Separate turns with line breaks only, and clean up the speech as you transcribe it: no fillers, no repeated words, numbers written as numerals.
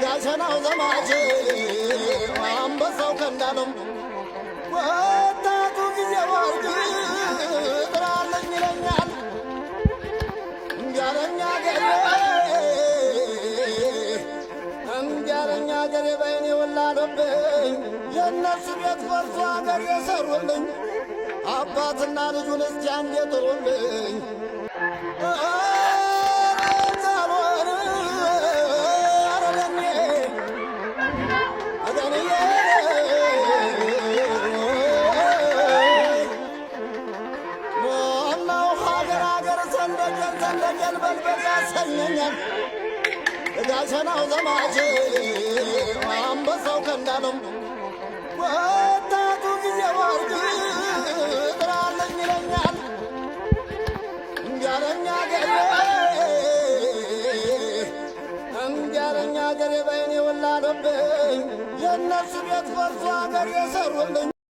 ጋሸናው ዘማች አንበሳው ከንዳለም ወጣቱ ጊዜ ወርቅ ጥራለኝ ይለኛል እንጃለኛ ገሬ በይኔ ወላለብኝ የእነሱ ቤት ፈርሶ አገር የሰሩልኝ አባትና ልጁን እስቲ አንዴ ጥሩልኝ ጋሸናው ዘማች አንበሳው ከንዳለም ወጣቱ ጊዜ ወርቅ ጥራለኝ ይለኛል እንጃለኛ ገሬ በይኔ ወላለብኝ የእነሱ ቤት ፈርሶ አገር የሰሩልኝ